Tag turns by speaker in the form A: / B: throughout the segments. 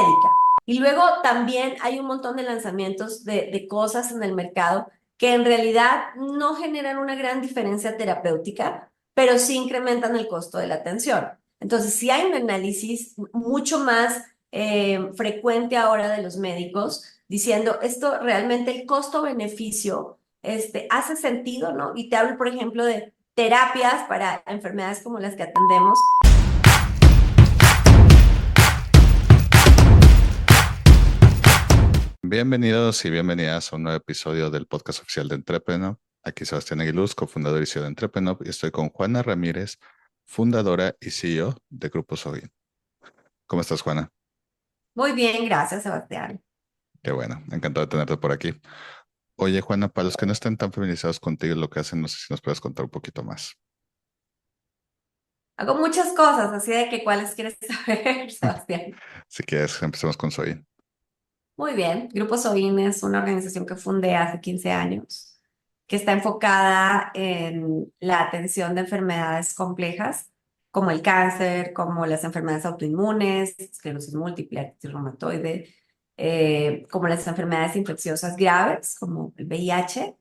A: médica. Y luego también hay un montón de lanzamientos de cosas en el mercado que en realidad no generan una gran diferencia terapéutica, pero sí incrementan el costo de la atención. Entonces, sí hay un análisis mucho más frecuente ahora de los médicos diciendo esto realmente el costo-beneficio hace sentido, ¿no? Y te hablo, por ejemplo, de terapias para enfermedades como las que atendemos.
B: Bienvenidos y bienvenidas a un nuevo episodio del podcast oficial de Entrepreneur. Aquí Sebastián Aguiluz, cofundador y CEO de Entrepreneur, y estoy con Juana Ramírez, fundadora y CEO de Grupo Sogin. ¿Cómo estás, Juana?
A: Muy bien, gracias, Sebastián.
B: Qué bueno, encantado de tenerte por aquí. Oye, Juana, para los que no estén tan familiarizados contigo y lo que hacen, no sé si nos puedes contar un poquito más.
A: Hago muchas cosas, así de que cuáles quieres saber, Sebastián.
B: Si quieres, empecemos con Sogin.
A: Muy bien, Grupo Soin es una organización que fundé hace 15 años, que está enfocada en la atención de enfermedades complejas, como el cáncer, como las enfermedades autoinmunes, esclerosis múltiple, artritis reumatoide, como las enfermedades infecciosas graves, como el VIH,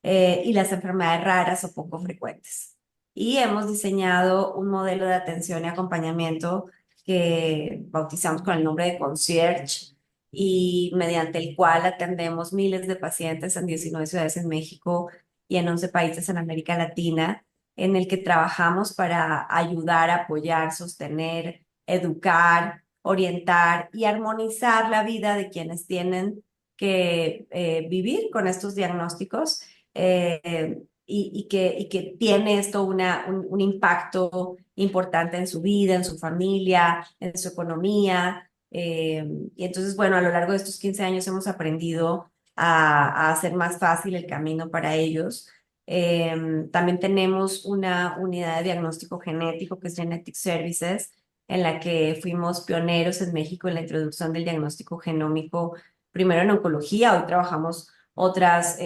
A: y las enfermedades raras o poco frecuentes. Y hemos diseñado un modelo de atención y acompañamiento que bautizamos con el nombre de Concierge y mediante el cual atendemos miles de pacientes en 19 ciudades en México y en 11 países en América Latina, en el que trabajamos para ayudar, apoyar, sostener, educar, orientar y armonizar la vida de quienes tienen que vivir con estos diagnósticos y que tiene esto un impacto importante en su vida, en su familia, en su economía. Y entonces, bueno, a lo largo de estos 15 años hemos aprendido a hacer más fácil el camino para ellos. También tenemos una unidad de diagnóstico genético que es Genetic Services, en la que fuimos pioneros en México en la introducción del diagnóstico genómico, primero en oncología. Hoy trabajamos otras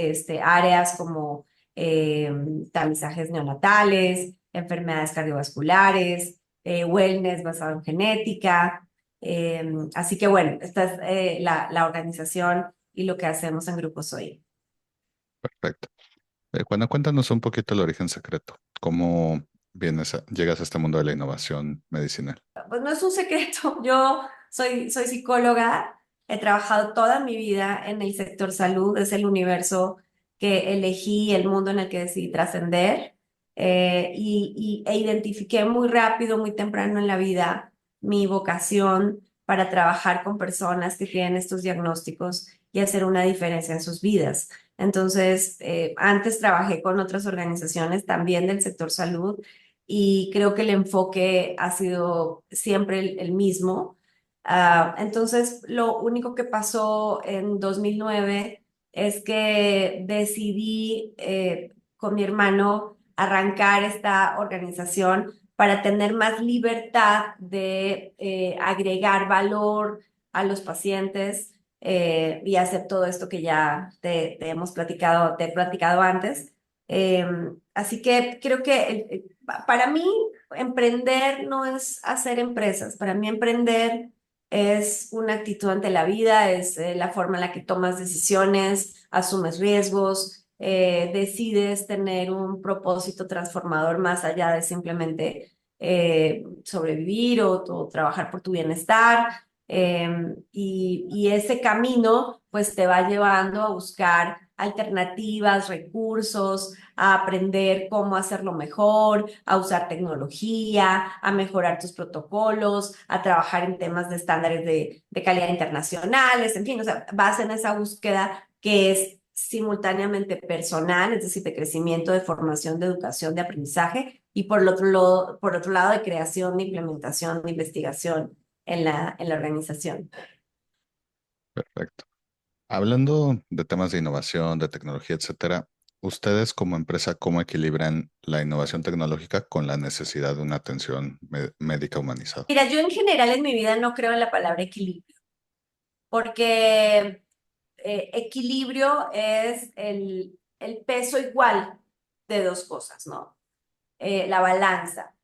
A: áreas como eh, tamizajes neonatales, enfermedades cardiovasculares, wellness basado en genética. Así que bueno, esta es la organización y lo que hacemos en Grupo Soy.
B: Perfecto. Juana, cuéntanos un poquito el origen secreto. ¿Cómo llegas a este mundo de la innovación medicinal?
A: Pues no es un secreto, yo soy psicóloga, he trabajado toda mi vida en el sector salud, es el universo que elegí, el mundo en el que decidí trascender, e identifiqué muy rápido, muy temprano en la vida, mi vocación para trabajar con personas que tienen estos diagnósticos y hacer una diferencia en sus vidas. Entonces, antes trabajé con otras organizaciones también del sector salud y creo que el enfoque ha sido siempre el mismo. Entonces, lo único que pasó en 2009 es que decidí con mi hermano arrancar esta organización para tener más libertad de agregar valor a los pacientes y hacer todo esto que ya te hemos platicado, te he platicado antes. Así que creo que para mí, emprender no es hacer empresas. Para mí, emprender es una actitud ante la vida, es la forma en la que tomas decisiones, asumes riesgos, decides tener un propósito transformador más allá de simplemente sobrevivir o trabajar por tu bienestar. Y ese camino, pues, te va llevando a buscar alternativas, recursos, a aprender cómo hacerlo mejor, a usar tecnología, a mejorar tus protocolos, a trabajar en temas de estándares de calidad internacionales, en fin, o sea, vas en esa búsqueda que es simultáneamente personal, es decir, de crecimiento, de formación, de educación, de aprendizaje, y por otro lado de creación, de implementación, de investigación en la organización.
B: Perfecto. Hablando de temas de innovación, de tecnología, etcétera, ustedes como empresa, ¿cómo equilibran la innovación tecnológica con la necesidad de una atención médica humanizada?
A: Mira, yo en general en mi vida no creo en la palabra equilibrio, porque equilibrio es el peso igual de dos cosas, ¿no? La balanza.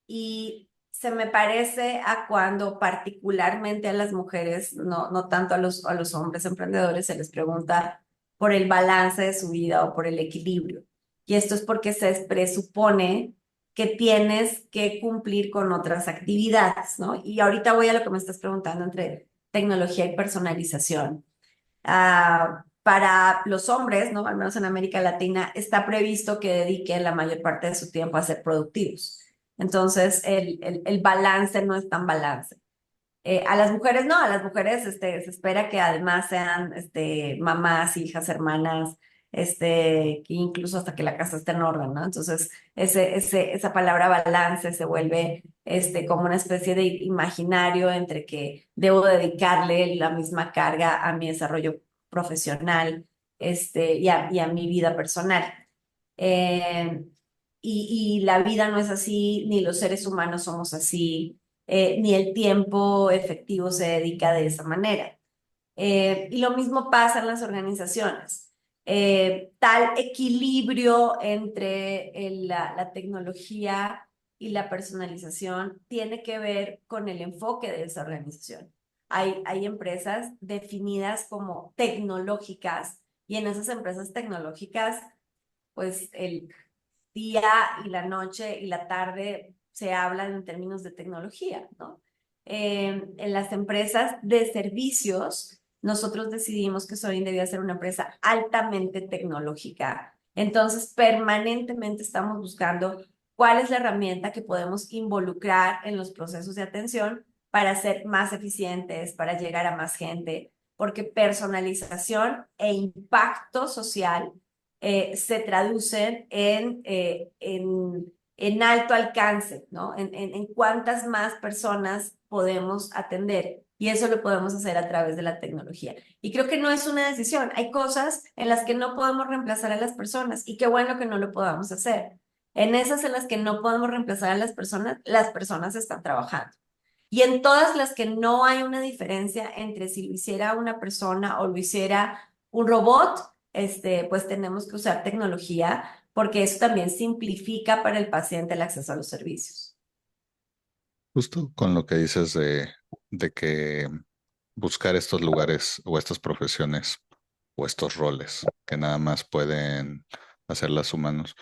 A: Y se me parece a cuando particularmente a las mujeres, no tanto a los hombres emprendedores, se les pregunta por el balance de su vida o por el equilibrio. Y esto es porque se presupone que tienes que cumplir con otras actividades, ¿no? Y ahorita voy a lo que me estás preguntando entre tecnología y personalización. Para los hombres, ¿no? Al menos en América Latina, está previsto que dediquen la mayor parte de su tiempo a ser productivos. Entonces, el balance no es tan balance. A las mujeres no, a las mujeres se espera que además sean mamás, hijas, hermanas, que incluso hasta que la casa esté en orden, ¿no? Entonces, esa palabra balance se vuelve como una especie de imaginario entre que debo dedicarle la misma carga a mi desarrollo profesional y a mi vida personal. Eh, y la vida no es así, ni los seres humanos somos así, ni el tiempo efectivo se dedica de esa manera. Y lo mismo pasa en las organizaciones. Tal equilibrio entre la tecnología y la personalización tiene que ver con el enfoque de esa organización. Hay empresas definidas como tecnológicas y en esas empresas tecnológicas, pues el día y la noche y la tarde se hablan en términos de tecnología, ¿no? En las empresas de servicios, nosotros decidimos que Sorin debía ser una empresa altamente tecnológica. Entonces, permanentemente estamos buscando cuál es la herramienta que podemos involucrar en los procesos de atención para ser más eficientes, para llegar a más gente, porque personalización e impacto social se traducen en alto alcance, ¿no? En cuántas más personas podemos atender. Y eso lo podemos hacer a través de la tecnología. Y creo que no es una decisión. Hay cosas en las que no podemos reemplazar a las personas y qué bueno que no lo podamos hacer. En esas en las que no podemos reemplazar a las personas están trabajando. Y en todas las que no hay una diferencia entre si lo hiciera una persona o lo hiciera un robot, pues tenemos que usar tecnología porque eso también simplifica para el paciente el acceso a los servicios.
B: Justo con lo que dices de que buscar estos lugares o estas profesiones o estos roles que nada más pueden hacer los humanos.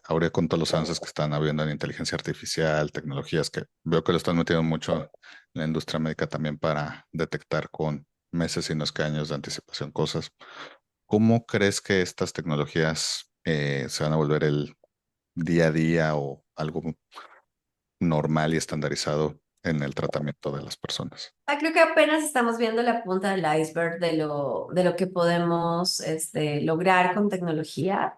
B: Ahora con todos los avances que están habiendo en inteligencia artificial, tecnologías que veo que lo están metiendo mucho en la industria médica también para detectar con meses y no es que años de anticipación cosas. ¿Cómo crees que estas tecnologías se van a volver el día a día o algo normal y estandarizado en el tratamiento de las personas?
A: Creo que apenas estamos viendo la punta del iceberg de lo que podemos lograr con tecnología.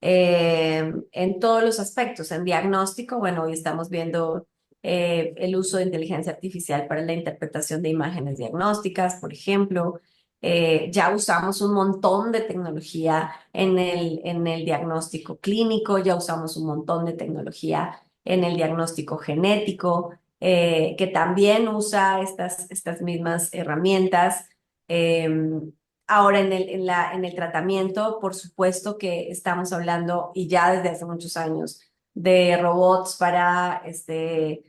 A: En todos los aspectos. En diagnóstico, bueno, hoy estamos viendo el uso de inteligencia artificial para la interpretación de imágenes diagnósticas, por ejemplo. Ya usamos un montón de tecnología en el diagnóstico clínico, ya usamos un montón de tecnología en el diagnóstico genético, que también usa estas mismas herramientas. Em, Ahora, en el tratamiento, por supuesto que estamos hablando, y ya desde hace muchos años, de robots para el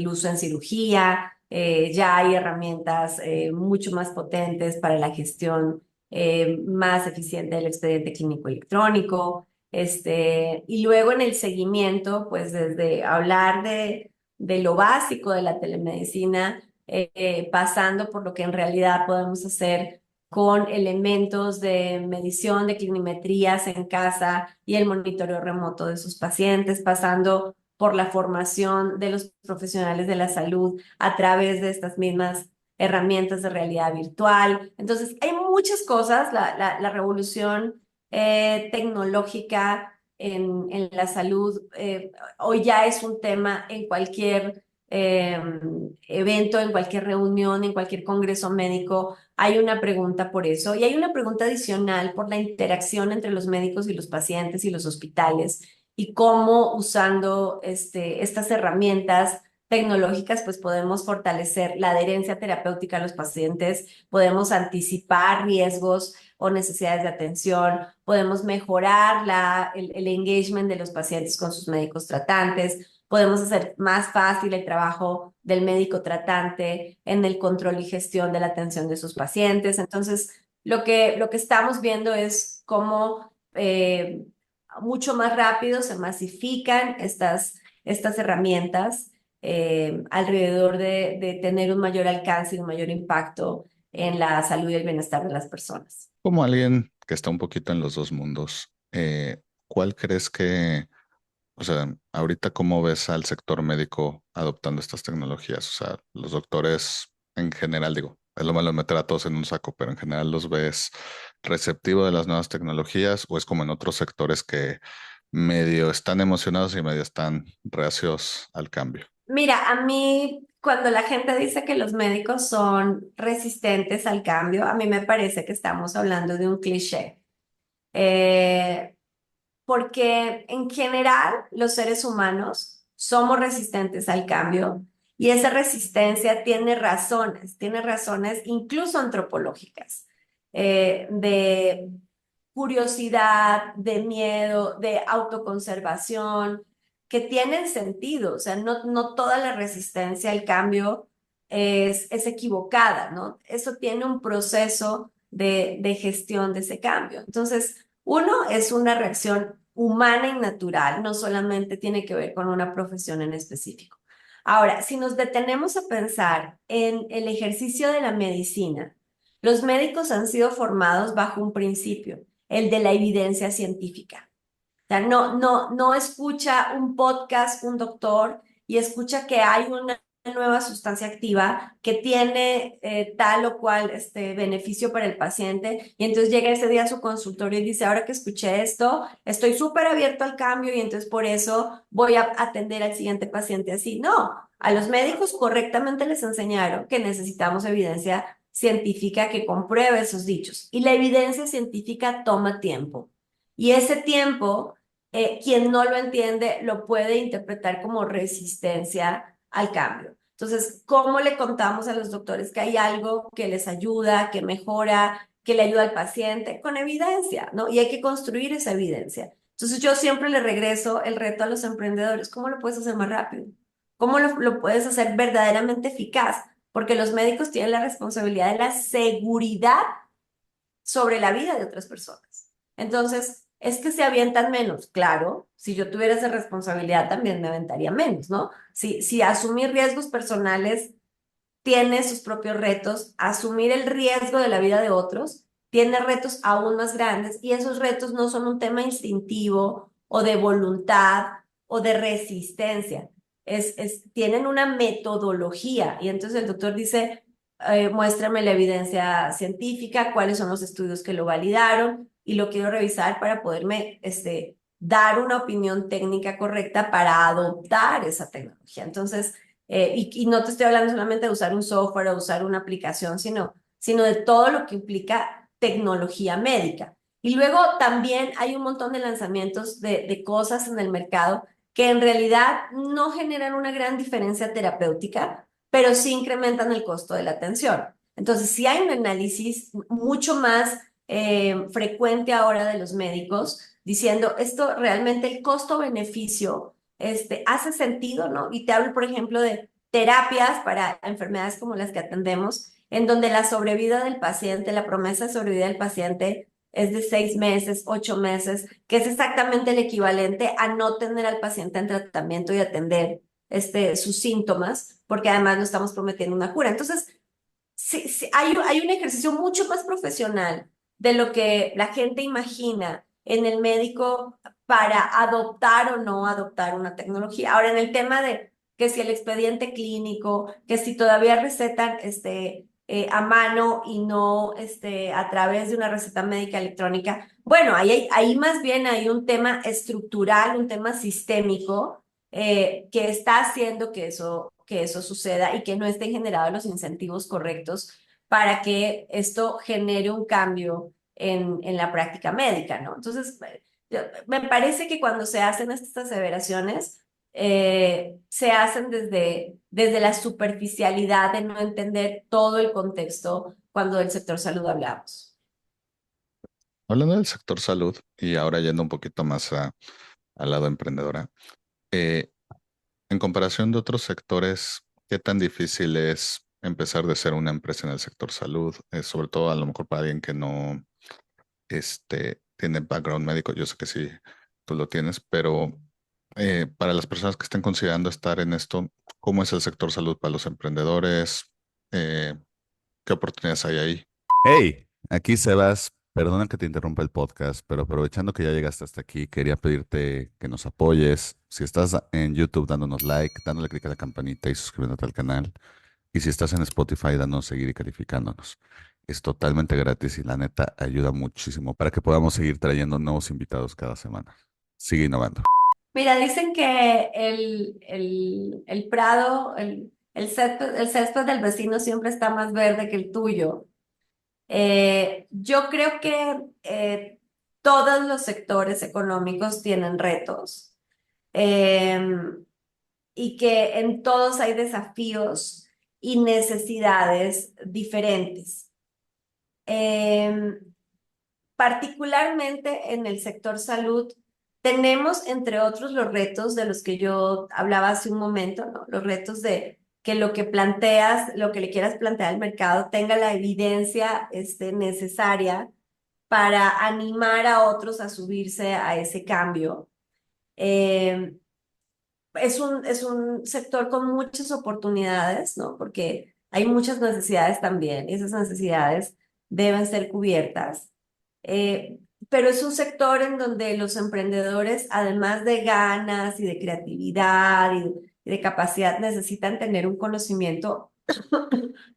A: uso en cirugía. Ya hay herramientas mucho más potentes para la gestión más eficiente del expediente clínico electrónico. Y luego en el seguimiento, pues desde hablar de lo básico de la telemedicina, pasando por lo que en realidad podemos hacer con elementos de medición de clinimetrías en casa y el monitoreo remoto de sus pacientes, pasando por la formación de los profesionales de la salud a través de estas mismas herramientas de realidad virtual. Entonces, hay muchas cosas, la revolución tecnológica en la salud hoy ya es un tema en cualquier evento, en cualquier reunión, en cualquier congreso médico hay una pregunta por eso y hay una pregunta adicional por la interacción entre los médicos y los pacientes y los hospitales y cómo usando estas herramientas tecnológicas pues podemos fortalecer la adherencia terapéutica a los pacientes, podemos anticipar riesgos o necesidades de atención, podemos mejorar el engagement de los pacientes con sus médicos tratantes, podemos hacer más fácil el trabajo del médico tratante en el control y gestión de la atención de sus pacientes. Entonces, lo que estamos viendo es cómo mucho más rápido se masifican estas herramientas alrededor de tener un mayor alcance y un mayor impacto en la salud y el bienestar de las personas.
B: Como alguien que está un poquito en los dos mundos, ¿cuál crees que, o sea, ahorita cómo ves al sector médico adoptando estas tecnologías? O sea, los doctores en general, digo, es lo malo de meter a todos en un saco, pero en general los ves receptivo de las nuevas tecnologías o es como en otros sectores que medio están emocionados y medio están reacios al cambio.
A: Mira, a mí cuando la gente dice que los médicos son resistentes al cambio, a mí me parece que estamos hablando de un cliché. Eh, Porque en general los seres humanos somos resistentes al cambio y esa resistencia tiene razones incluso antropológicas, de curiosidad, de miedo, de autoconservación, que tienen sentido. O sea, no toda la resistencia al cambio es equivocada, ¿no? Eso tiene un proceso de gestión de ese cambio. Entonces, uno es una reacción humana y natural, no solamente tiene que ver con una profesión en específico. Ahora, si nos detenemos a pensar en el ejercicio de la medicina, los médicos han sido formados bajo un principio, el de la evidencia científica. O sea, no escucha un podcast, un doctor, y escucha que hay una nueva sustancia activa que tiene tal o cual beneficio para el paciente, y entonces llega ese día a su consultorio y dice, ahora que escuché esto, estoy súper abierto al cambio y entonces por eso voy a atender al siguiente paciente así. No, a los médicos correctamente les enseñaron que necesitamos evidencia científica que compruebe esos dichos, y la evidencia científica toma tiempo. Y ese tiempo quien no lo entiende lo puede interpretar como resistencia al cambio. Entonces, ¿cómo le contamos a los doctores que hay algo que les ayuda, que mejora, que le ayuda al paciente? Con evidencia, ¿no? Y hay que construir esa evidencia. Entonces, yo siempre le regreso el reto a los emprendedores. ¿Cómo lo puedes hacer más rápido? ¿Cómo lo puedes hacer verdaderamente eficaz? Porque los médicos tienen la responsabilidad de la seguridad sobre la vida de otras personas. Entonces, es que se avientan menos. Claro, si yo tuviera esa responsabilidad también me aventaría menos, ¿no? Si asumir riesgos personales tiene sus propios retos, asumir el riesgo de la vida de otros tiene retos aún más grandes y esos retos no son un tema instintivo o de voluntad o de resistencia. Tienen una metodología y entonces el doctor dice, muéstrame la evidencia científica, cuáles son los estudios que lo validaron y lo quiero revisar para poderme dar una opinión técnica correcta para adoptar esa tecnología. Entonces, y no te estoy hablando solamente de usar un software o usar una aplicación, sino de todo lo que implica tecnología médica. Y luego también hay un montón de lanzamientos de cosas en el mercado que en realidad no generan una gran diferencia terapéutica, pero sí incrementan el costo de la atención. Entonces, sí hay un análisis mucho más frecuente ahora de los médicos diciendo esto realmente el costo-beneficio hace sentido, ¿no? Y te hablo, por ejemplo, de terapias para enfermedades como las que atendemos, en donde la sobrevida del paciente, la promesa de sobrevida del paciente es de 6 meses, 8 meses, que es exactamente el equivalente a no tener al paciente en tratamiento y atender sus síntomas, porque además no estamos prometiendo una cura. Entonces, sí, sí, hay un ejercicio mucho más profesional de lo que la gente imagina en el médico para adoptar o no adoptar una tecnología. Ahora, en el tema de que si el expediente clínico, que si todavía recetan a mano y no a través de una receta médica electrónica, bueno, ahí más bien hay un tema estructural, un tema sistémico que está haciendo que eso suceda y que no estén generados los incentivos correctos para que esto genere un cambio en la práctica médica, ¿no? Entonces, me parece que cuando se hacen estas aseveraciones, se hacen desde la superficialidad de no entender todo el contexto cuando del sector salud hablamos.
B: Hablando del sector salud y ahora yendo un poquito más al lado emprendedora, eh, En comparación de otros sectores, ¿qué tan difícil es empezar de ser una empresa en el sector salud? Sobre todo a lo mejor para alguien que no tiene background médico. Yo sé que sí, tú lo tienes, pero para las personas que estén considerando estar en esto, ¿cómo es el sector salud para los emprendedores? Eh, ¿Qué oportunidades hay ahí?
C: Hey, aquí Sebas. Perdona que te interrumpa el podcast, pero aprovechando que ya llegaste hasta aquí, quería pedirte que nos apoyes. Si estás en YouTube, dándonos like, dándole click a la campanita y suscribiéndote al canal. Y si estás en Spotify, dándonos seguir y calificándonos. Es totalmente gratis y la neta ayuda muchísimo para que podamos seguir trayendo nuevos invitados cada semana. Sigue innovando.
A: Mira, dicen que el prado, el césped del vecino siempre está más verde que el tuyo. Yo creo que todos los sectores económicos tienen retos, y que en todos hay desafíos y necesidades diferentes. Eh, Particularmente en el sector salud, tenemos, entre otros, los retos de los que yo hablaba hace un momento, ¿no? Los retos de que lo que planteas, lo que le quieras plantear al mercado, tenga la evidencia necesaria para animar a otros a subirse a ese cambio. Eh, es un sector con muchas oportunidades, ¿no? Porque hay muchas necesidades también y esas necesidades deben ser cubiertas. Eh, pero es un sector en donde los emprendedores, además de ganas y de creatividad y de capacidad, necesitan tener un conocimiento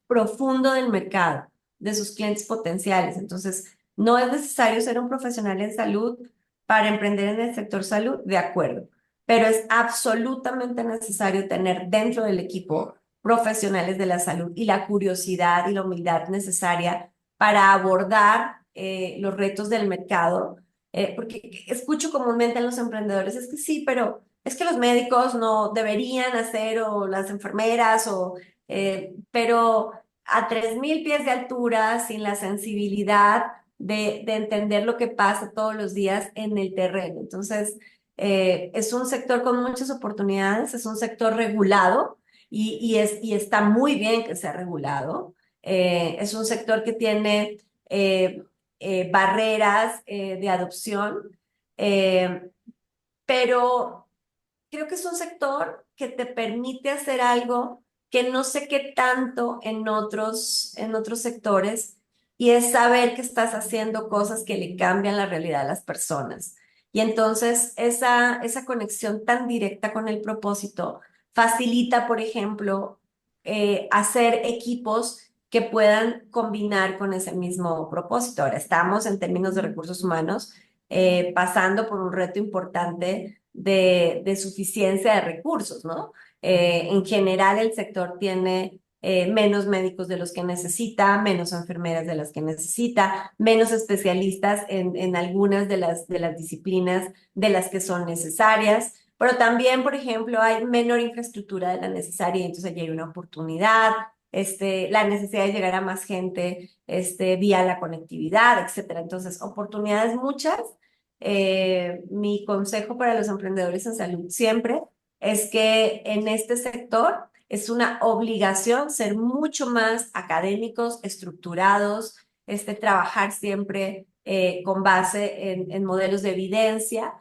A: profundo del mercado, de sus clientes potenciales. Entonces, no es necesario ser un profesional en salud para emprender en el sector salud, de acuerdo, pero es absolutamente necesario tener dentro del equipo profesionales de la salud y la curiosidad y la humildad necesaria para abordar los retos del mercado. Porque escucho comúnmente a los emprendedores, es que sí, pero es que los médicos no deberían hacer, o las enfermeras, pero a 3000 pies de altura, sin la sensibilidad de entender lo que pasa todos los días en el terreno. Entonces, es un sector con muchas oportunidades, es un sector regulado y está muy bien que sea regulado. Es un sector que tiene barreras de adopción, eh, pero creo que es un sector que te permite hacer algo que no sé qué tanto en otros sectores, y es saber que estás haciendo cosas que le cambian la realidad a las personas. Y entonces esa conexión tan directa con el propósito facilita, por ejemplo, hacer equipos que puedan combinar con ese mismo propósito. Ahora estamos en términos de recursos humanos pasando por un reto importante de suficiencia de recursos, ¿no? En general, el sector tiene menos médicos de los que necesita, menos enfermeras de las que necesita, menos especialistas en algunas de las disciplinas de las que son necesarias, pero también, por ejemplo, hay menor infraestructura de la necesaria, y entonces allí hay una oportunidad. La necesidad de llegar a más gente, vía la conectividad, etcétera. Entonces, oportunidades muchas. Mi consejo para los emprendedores en salud siempre es que en este sector es una obligación ser mucho más académicos, estructurados, trabajar siempre con base en modelos de evidencia,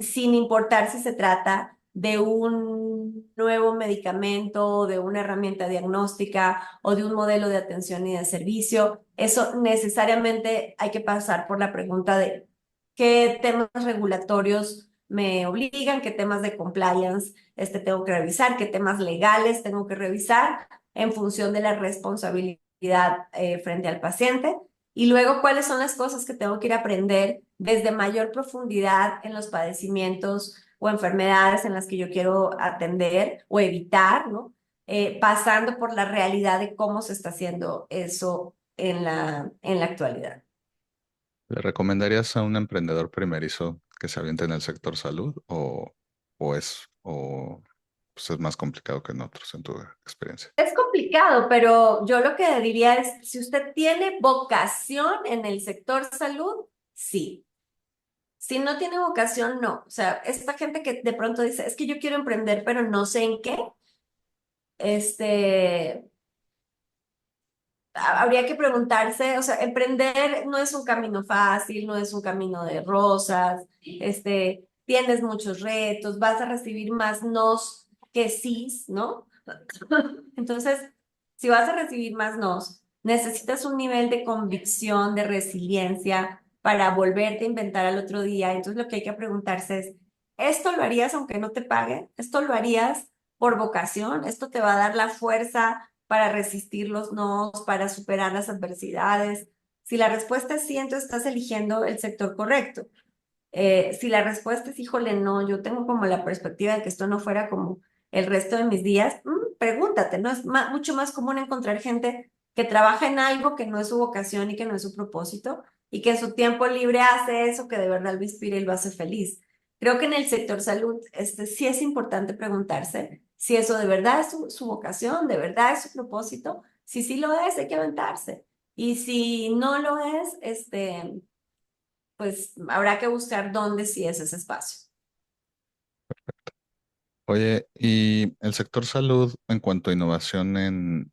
A: sin importar si se trata de un nuevo medicamento, de una herramienta diagnóstica o de un modelo de atención y de servicio. Eso necesariamente hay que pasar por la pregunta de qué temas regulatorios me obligan, qué temas de compliance tengo que revisar, qué temas legales tengo que revisar en función de la responsabilidad frente al paciente. Y luego, cuáles son las cosas que tengo que ir a aprender desde mayor profundidad en los padecimientos o enfermedades en las que yo quiero atender o evitar, ¿no? Pasando por la realidad de cómo se está haciendo eso en la actualidad.
B: ¿Le recomendarías a un emprendedor primerizo que se aviente en el sector salud o pues es más complicado que en otros en tu experiencia?
A: Es complicado, pero yo lo que diría es, si usted tiene vocación en el sector salud, sí. Si no tiene vocación, no. O sea, esta gente que de pronto dice, es que yo quiero emprender, pero no sé en qué, este, habría que preguntarse, o sea, emprender no es un camino fácil, no es un camino de rosas, tienes muchos retos, vas a recibir más nos que sís, ¿no? Entonces, si vas a recibir más nos, necesitas un nivel de convicción, de resiliencia para volverte a inventar al otro día. Entonces, lo que hay que preguntarse es, ¿esto lo harías aunque no te paguen? ¿Esto lo harías por vocación? ¿Esto te va a dar la fuerza para resistir los nos, para superar las adversidades? Si la respuesta es sí, entonces estás eligiendo el sector correcto. Si la respuesta es, híjole, no, yo tengo como la perspectiva de que esto no fuera como el resto de mis días, pregúntate, ¿no? Es mucho más común encontrar gente que trabaja en algo que no es su vocación y que no es su propósito y que en su tiempo libre hace eso que de verdad lo inspira y lo hace feliz. Creo que en el sector salud, sí es importante preguntarse si eso de verdad es su vocación, de verdad es su propósito. Si sí lo es, hay que aventarse. Y si no lo es, pues habrá que buscar dónde sí es ese espacio.
B: Oye, y el sector salud en cuanto a innovación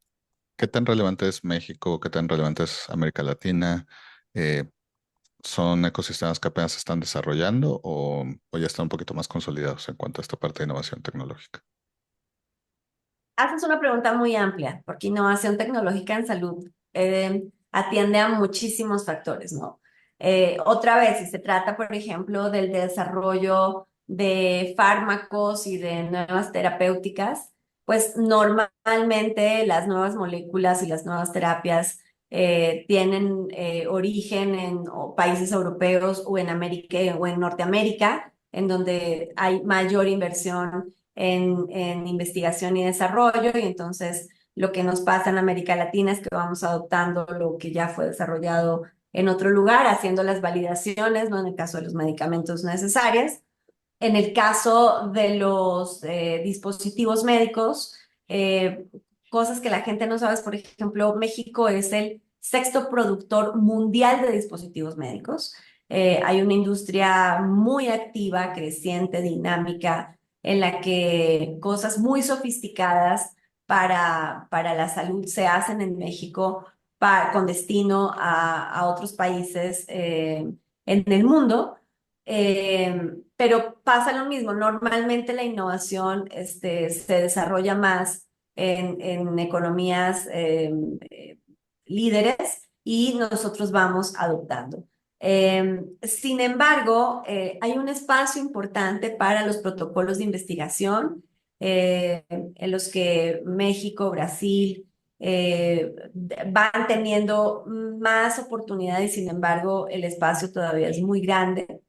B: ¿qué tan relevante es México? ¿Qué tan relevante es América Latina? Eh, ¿Son ecosistemas que apenas se están desarrollando o ya están un poquito más consolidados en cuanto a esta parte de innovación tecnológica?
A: Haces una pregunta muy amplia, porque innovación tecnológica en salud atiende a muchísimos factores, ¿no? Otra vez, si se trata, por ejemplo, del desarrollo de fármacos y de nuevas terapéuticas, pues normalmente las nuevas moléculas y las nuevas terapias tienen origen en o países europeos o en América o en Norteamérica, en donde hay mayor inversión en investigación y desarrollo, y entonces lo que nos pasa en América Latina es que vamos adoptando lo que ya fue desarrollado en otro lugar, haciendo las validaciones, ¿no? En el caso de los medicamentos necesarias. En el caso de los dispositivos médicos, eh, cosas que la gente no sabe es, por ejemplo, México es el sexto productor mundial de dispositivos médicos. Hay una industria muy activa, creciente, dinámica, en la que cosas muy sofisticadas para la salud se hacen en México con destino a otros países en el mundo. Pero pasa lo mismo, normalmente la innovación se desarrolla más en economías líderes y nosotros vamos adoptando. Sin embargo, hay un espacio importante para los protocolos de investigación en los que México, Brasil van teniendo más oportunidades, sin embargo, el espacio todavía es muy grande.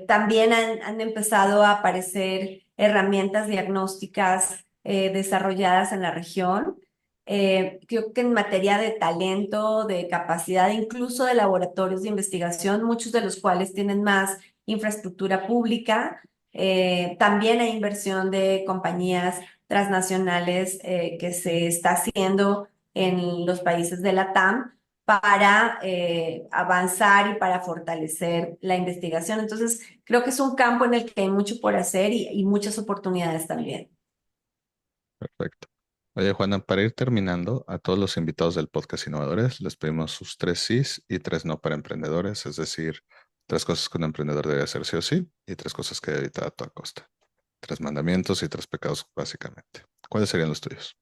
A: También han empezado a aparecer herramientas diagnósticas desarrolladas en la región. Creo que en materia de talento, de capacidad, incluso de laboratorios de investigación, muchos de los cuales tienen más infraestructura pública. También hay inversión de compañías transnacionales que se está haciendo en los países de la TAM para avanzar y para fortalecer la investigación. Entonces, creo que es un campo en el que hay mucho por hacer y muchas oportunidades también.
B: Perfecto. Oye, Juana, para ir terminando, a todos los invitados del podcast Innovadores les pedimos sus tres sís y tres no para emprendedores, es decir, tres cosas que un emprendedor debe hacer sí o sí y tres cosas que debe evitar a toda costa. Tres mandamientos y tres pecados, básicamente. ¿Cuáles serían los tuyos?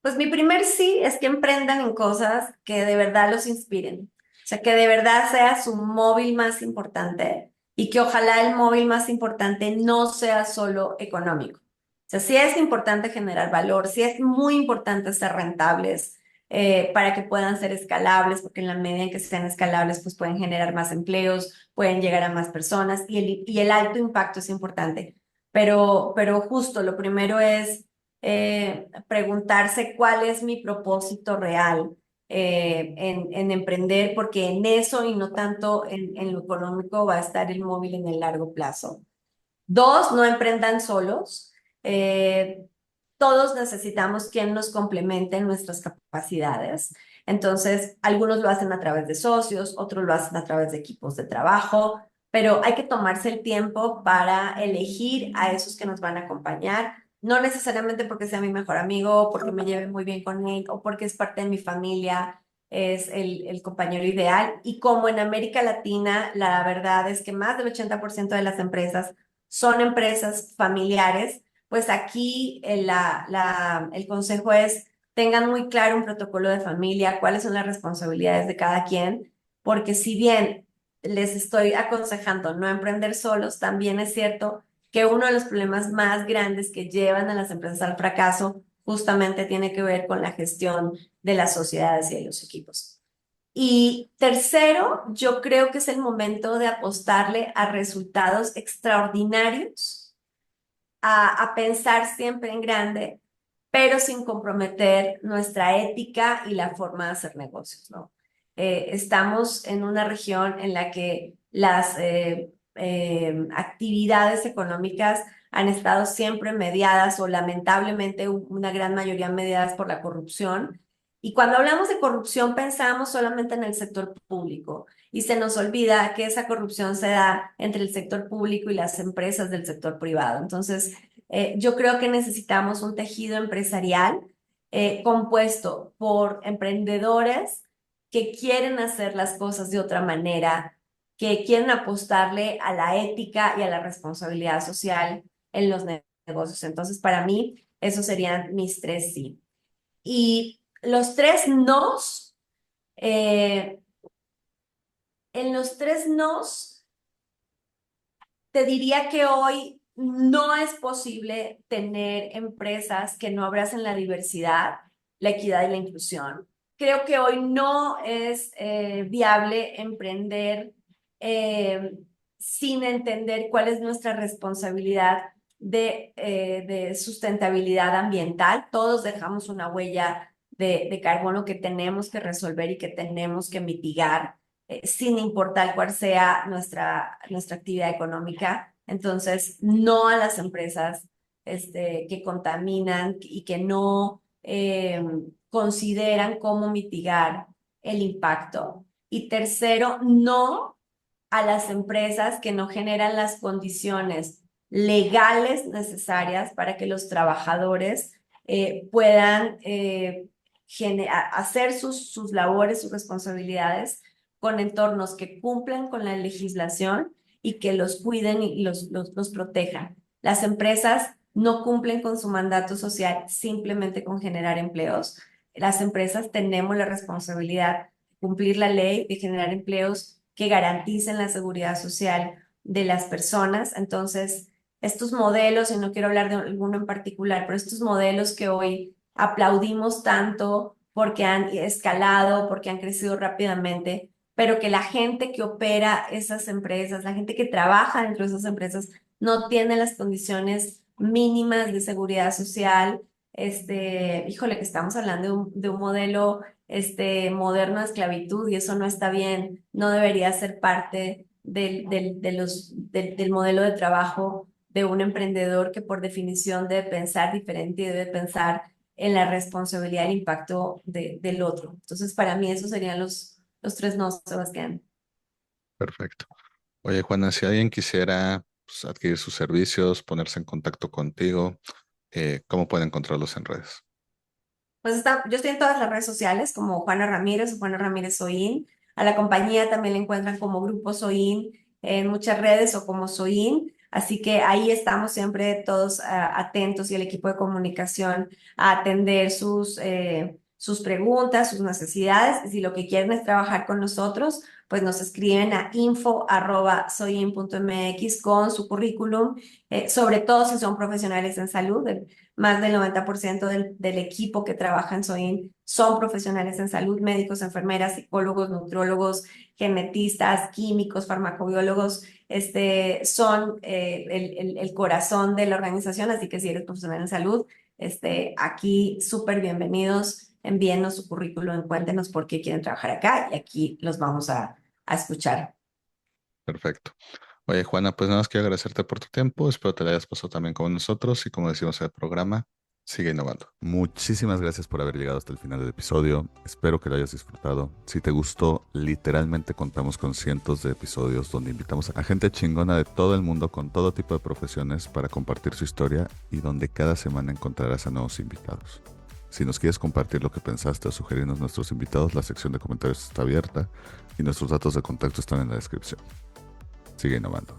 A: Pues mi primer sí es que emprendan en cosas que de verdad los inspiren. O sea, que de verdad sea su móvil más importante y que ojalá el móvil más importante no sea solo económico. O sea, sí es importante generar valor, sí es muy importante ser rentables para que puedan ser escalables, porque en la medida en que sean escalables, pues pueden generar más empleos, pueden llegar a más personas y el alto impacto es importante. Pero justo lo primero es preguntarse cuál es mi propósito real en emprender, porque en eso y no tanto en lo económico va a estar el móvil en el largo plazo. Dos, no emprendan solos. Eh, todos necesitamos quien nos complemente en nuestras capacidades. Entonces, algunos lo hacen a través de socios, otros lo hacen a través de equipos de trabajo, pero hay que tomarse el tiempo para elegir a esos que nos van a acompañar, no necesariamente porque sea mi mejor amigo, o porque me lleve muy bien con él, o porque es parte de mi familia, es el compañero ideal. Y como en América Latina, la verdad es que más del 80% de las empresas son empresas familiares, pues aquí el consejo es tengan muy claro un protocolo de familia, cuáles son las responsabilidades de cada quien, porque si bien les estoy aconsejando no emprender solos, también es cierto que uno de los problemas más grandes que llevan a las empresas al fracaso justamente tiene que ver con la gestión de las sociedades y de los equipos. Y tercero, yo creo que es el momento de apostarle a resultados extraordinarios, a pensar siempre en grande, pero sin comprometer nuestra ética y la forma de hacer negocios, ¿no? Estamos en una región en la que las actividades económicas han estado siempre mediadas o lamentablemente una gran mayoría mediadas por la corrupción. Y cuando hablamos de corrupción pensamos solamente en el sector público y se nos olvida que esa corrupción se da entre el sector público y las empresas del sector privado. Entonces, yo creo que necesitamos un tejido empresarial compuesto por emprendedores que quieren hacer las cosas de otra manera, que quieren apostarle a la ética y a la responsabilidad social en los negocios. Entonces, para mí, esos serían mis tres sí. Y los tres nos, eh, en los tres nos, te diría que hoy no es posible tener empresas que no abracen la diversidad, la equidad y la inclusión. Creo que hoy no es viable emprender sin entender cuál es nuestra responsabilidad de sustentabilidad ambiental. Todos dejamos una huella de carbono que tenemos que resolver y que tenemos que mitigar sin importar cuál sea nuestra actividad económica. Entonces, no a las empresas que contaminan y que no consideran cómo mitigar el impacto. Y tercero, no a las empresas que no generan las condiciones legales necesarias para que los trabajadores puedan hacer sus labores, sus responsabilidades con entornos que cumplan con la legislación y que los cuiden y los protejan. Las empresas no cumplen con su mandato social simplemente con generar empleos. Las empresas tenemos la responsabilidad de cumplir la ley, de generar empleos que garanticen la seguridad social de las personas. Entonces, estos modelos, y no quiero hablar de alguno en particular, pero estos modelos que hoy aplaudimos tanto porque han escalado, porque han crecido rápidamente, pero que la gente que opera esas empresas, la gente que trabaja dentro de esas empresas, no tiene las condiciones mínimas de seguridad social. Híjole, que estamos hablando de un modelo moderno de esclavitud y eso no está bien, no debería ser parte del modelo de trabajo de un emprendedor que por definición debe pensar diferente y debe pensar en la responsabilidad y el impacto del otro. Entonces, para mí esos serían los tres no, Sebastián.
B: Perfecto. Oye, Juana, si alguien quisiera pues, adquirir sus servicios, ponerse en contacto contigo, ¿cómo puede encontrarlos en redes?
A: Pues yo estoy en todas las redes sociales como Juana Ramírez o Juana Ramírez Soin. A la compañía también la encuentran como Grupo Soin en muchas redes o como Soin. Así que ahí estamos siempre todos atentos y el equipo de comunicación a atender sus preguntas, sus necesidades. Y si lo que quieren es trabajar con nosotros, pues nos escriben a info@soin.mx con su currículum, sobre todo si son profesionales en salud. Más del 90% del equipo que trabaja en SOIN son profesionales en salud, médicos, enfermeras, psicólogos, nutriólogos, genetistas, químicos, farmacobiólogos, son el corazón de la organización, así que si eres profesional en salud, aquí súper bienvenidos, envíenos su currículum, cuéntenos por qué quieren trabajar acá y aquí los vamos a escuchar.
B: Perfecto. Oye, Juana, pues nada más quiero agradecerte por tu tiempo. Espero te la hayas pasado también con nosotros y como decimos en el programa, Sigue innovando.
C: Muchísimas gracias por haber llegado hasta el final del episodio. Espero que lo hayas disfrutado. Si te gustó, literalmente contamos con cientos de episodios donde invitamos a gente chingona de todo el mundo con todo tipo de profesiones para compartir su historia y donde cada semana encontrarás a nuevos invitados. Si nos quieres compartir lo que pensaste o sugerirnos nuestros invitados, la sección de comentarios está abierta y nuestros datos de contacto están en la descripción. Sigue innovando.